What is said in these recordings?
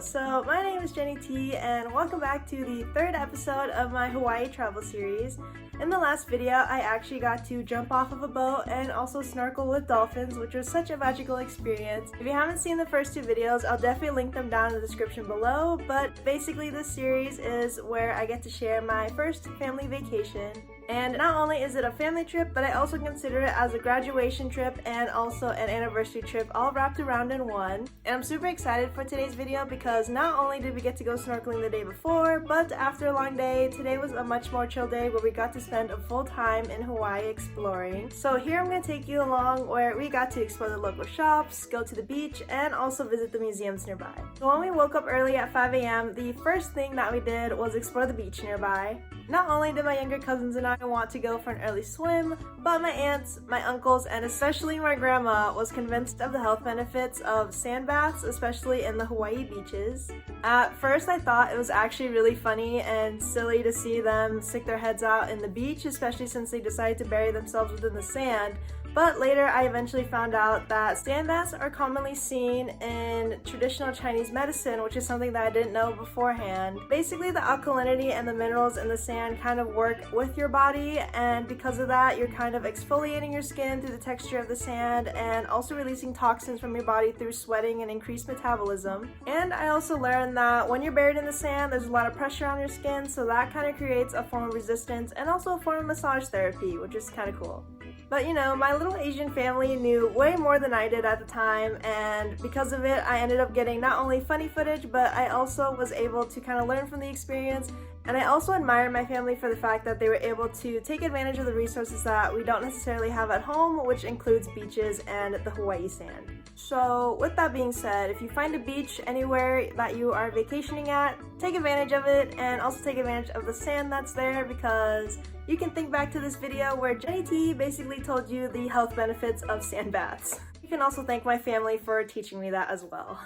So my name is Jenny T and welcome back to the third episode of my Hawaii travel series. In the last video, I actually got to jump off of a boat and also snorkel with dolphins, which was such a magical experience. If you haven't seen the first two videos, I'll definitely link them down in the description below, but basically this series is where I get to share my first family vacation. And not only is it a family trip, but I also consider it as a graduation trip and also an anniversary trip all wrapped around in one. And I'm super excited for today's video because not only did we get to go snorkeling the day before, but after a long day, today was a much more chill day where we got to spend a full time in Hawaii exploring. So here I'm going to take you along where we got to explore the local shops, go to the beach, and also visit the museums nearby. So when we woke up early at 5 a.m., the first thing that we did was explore the beach nearby. Not only did my younger cousins and I want to go for an early swim, but my aunts, my uncles, and especially my grandma was convinced of the health benefits of sand baths, especially in the Hawaii beaches. At first I thought it was actually really funny and silly to see them stick their heads out in the beach, especially since they decided to bury themselves within the sand. But later I eventually found out that sand baths are commonly seen in traditional Chinese medicine, which is something that I didn't know beforehand. Basically the alkalinity and the minerals in the sand kind of work with your body, and because of that you're kind of exfoliating your skin through the texture of the sand and also releasing toxins from your body through sweating and increased metabolism. And I also learned that when you're buried in the sand there's a lot of pressure on your skin, so that kind of creates a form of resistance and also a form of massage therapy, which is kind of cool. But you know, my little Asian family knew way more than I did at the time, and because of it, I ended up getting not only funny footage, but I also was able to kind of learn from the experience. And I also admire my family for the fact that they were able to take advantage of the resources that we don't necessarily have at home, which includes beaches and the Hawaii sand. So with that being said, if you find a beach anywhere that you are vacationing at, take advantage of it and also take advantage of the sand that's there, because you can think back to this video where Jenny T basically told you the health benefits of sand baths. You can also thank my family for teaching me that as well.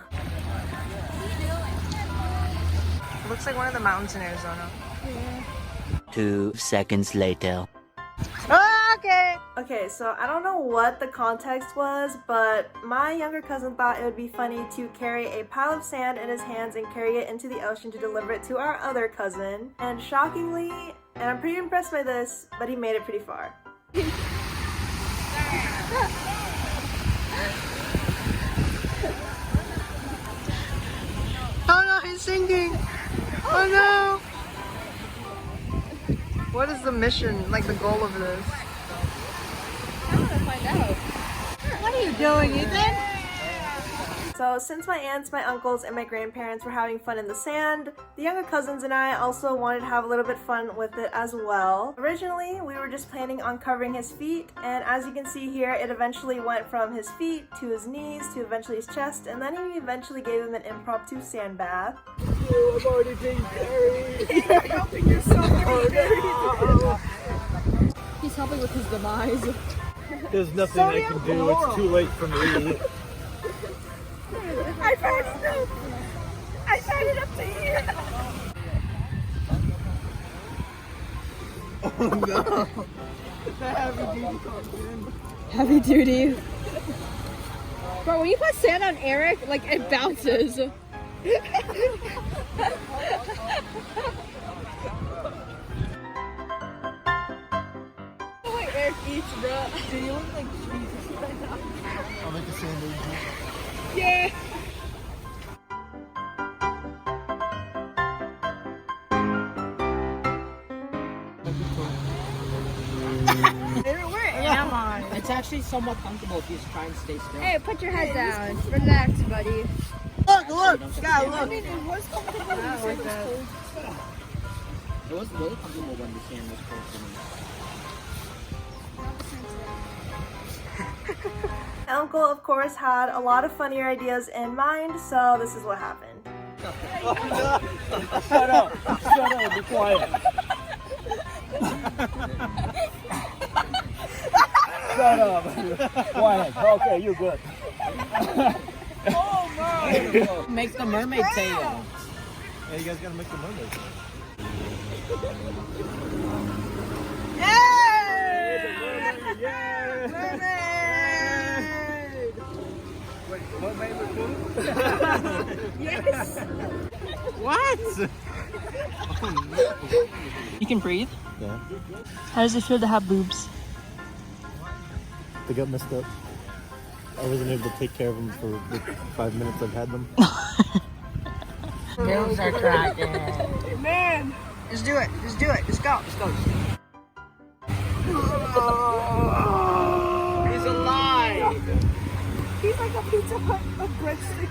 It looks like one of the mountains in Arizona. Yeah. 2 seconds later. Okay, so I don't know what the context was, but my younger cousin thought it would be funny to carry a pile of sand in his hands and carry it into the ocean to deliver it to our other cousin. And shockingly, and I'm pretty impressed by this, but he made it pretty far. Oh no, he's sinking! Oh no! What is the mission, like the goal of this? I want to find out. What are you doing, Ethan? So since my aunts, my uncles, and my grandparents were having fun in the sand, the younger cousins and I also wanted to have a little bit fun with it as well. Originally, we were just planning on covering his feet, and as you can see here, it eventually went from his feet to his knees to eventually his chest, and then we eventually gave him an impromptu sand bath. I'm already being buried. Helping yourself. He's helping with his demise. There's nothing I can do. It's too late for me. I found it! I found it up to here! Oh no! The heavy duty comes in. Heavy duty. Bro, when you put sand on Eric, like it bounces. The way Eric eats, bro. Do you look like Jesus right now? I'll make the sand easy. Yeah! It's actually somewhat comfortable if you just try and stay still. Hey, put your head down. Relax, buddy. Look! God, look! I mean, it was comfortable. I don't like that. It was really comfortable when the sand was close to me. My uncle, of course, had a lot of funnier ideas in mind, so this is what happened. Shut up! Shut up! Be quiet! Shut up! Quiet. Okay, you're good. Oh no! Make the mermaid tail. Hey, you guys gotta make the mermaid. Yay! Mermaid! Wait, what made the food? Yes! What? Oh no! You can breathe? Yeah. How does it feel to have boobs? They got messed up. I wasn't able to take care of them for the 5 minutes I've had them. Tails are cracking. Man! Just do it. Just do it. Just go. Let's go. He's alive! He's like a Pizza Hut of breadstick.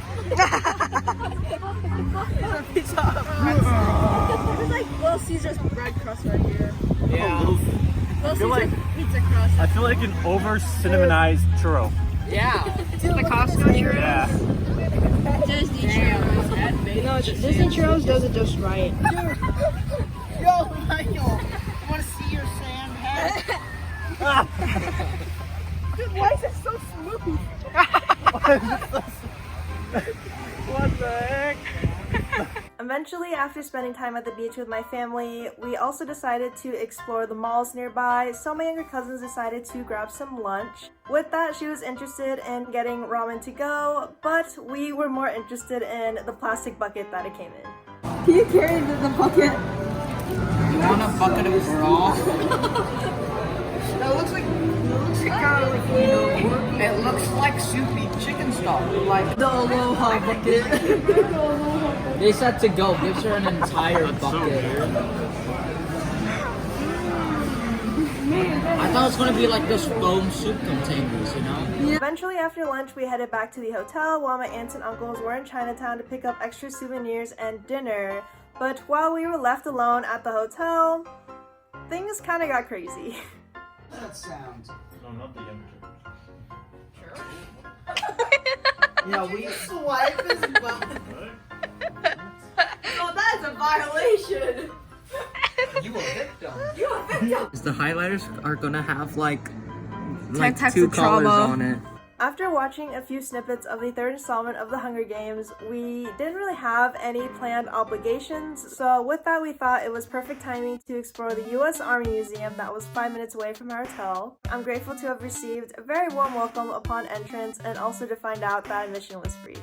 He's a Pizza Hut of breadstick. It's like Little Caesar's bread crust right here. Yeah. Little Caesar's pizza crust. I feel like an over-cinnamonized churro. Yeah. It's in the Costco churros. Yeah. Disney churros. No, Disney churros does it just right. Yo, Michael, I want to see your sand head. Dude, why is it so smooth? What the heck? Eventually, after spending time at the beach with my family, we also decided to explore the malls nearby, so my younger cousins decided to grab some lunch. With that, she was interested in getting ramen to go, but we were more interested in the plastic bucket that it came in. Can you carry the bucket? You want a bucket of broth? No, it looks like kind of like, you know, It looks like soupy chicken stock. Like the Aloha bucket. they said to go. Gives her an entire bucket. I thought it was gonna be like those foam soup containers, you know? Eventually, after lunch, we headed back to the hotel while my aunts and uncles were in Chinatown to pick up extra souvenirs and dinner. But while we were left alone at the hotel, things kind of got crazy. That sounds. No, not the younger Yeah, we swipe his butt. Oh, that's a violation. You a victim. You a victim. The highlighters are gonna have like types two of colors trauma. on it. After watching a few snippets of the third installment of the Hunger Games, we didn't really have any planned obligations, so with that we thought it was perfect timing to explore the US Army Museum that was 5 minutes away from our hotel. I'm grateful to have received a very warm welcome upon entrance and also to find out that admission was free.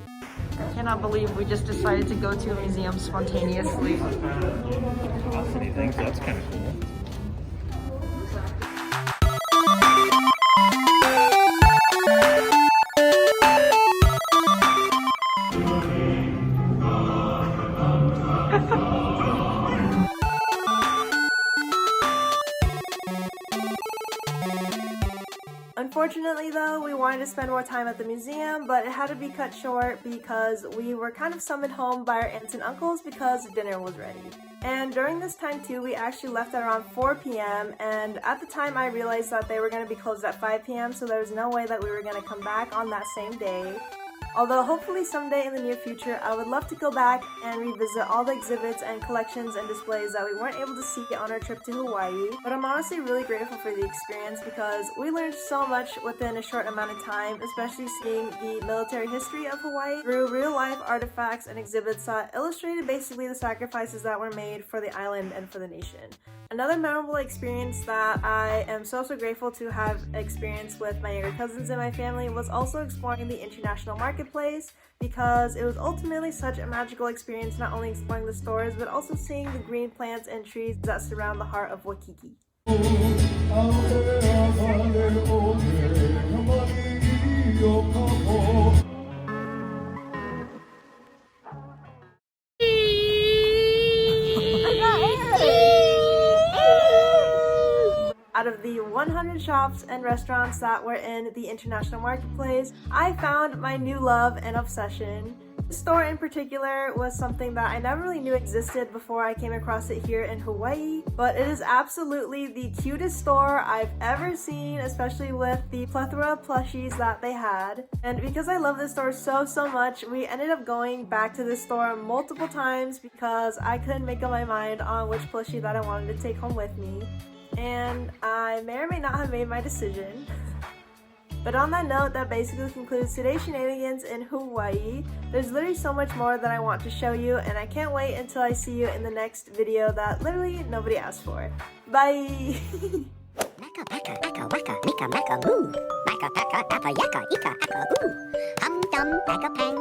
I cannot believe we just decided to go to a museum spontaneously. curiosity things. That's kind of cool. Unfortunately though, we wanted to spend more time at the museum, but it had to be cut short because we were kind of summoned home by our aunts and uncles because dinner was ready. And during this time too, we actually left at around 4 p.m. and at the time I realized that they were going to be closed at 5 p.m. so there was no way that we were going to come back on that same day. Although hopefully someday in the near future, I would love to go back and revisit all the exhibits and collections and displays that we weren't able to see on our trip to Hawaii. But I'm honestly really grateful for the experience because we learned so much within a short amount of time, especially seeing the military history of Hawaii through real-life artifacts and exhibits that illustrated basically the sacrifices that were made for the island and for the nation. Another memorable experience that I am so grateful to have experienced with my younger cousins and my family was also exploring the international marketplace because it was ultimately such a magical experience, not only exploring the stores but also seeing the green plants and trees that surround the heart of Waikiki. Out of the 100 shops and restaurants that were in the international marketplace, I found my new love and obsession. This store in particular was something that I never really knew existed before I came across it here in Hawaii, but it is absolutely the cutest store I've ever seen, especially with the plethora of plushies that they had. And because I love this store so much, we ended up going back to this store multiple times because I couldn't make up my mind on which plushie that I wanted to take home with me. And I may or may not have made my decision. But on that note, that basically concludes today's shenanigans in Hawaii. There's literally so much more that I want to show you, and I can't wait until I see you in the next video that literally nobody asked for. Bye! Maka paka paka waka mika maka moo. Maka paka papa yaka ika aka oo. Hum dum paka pang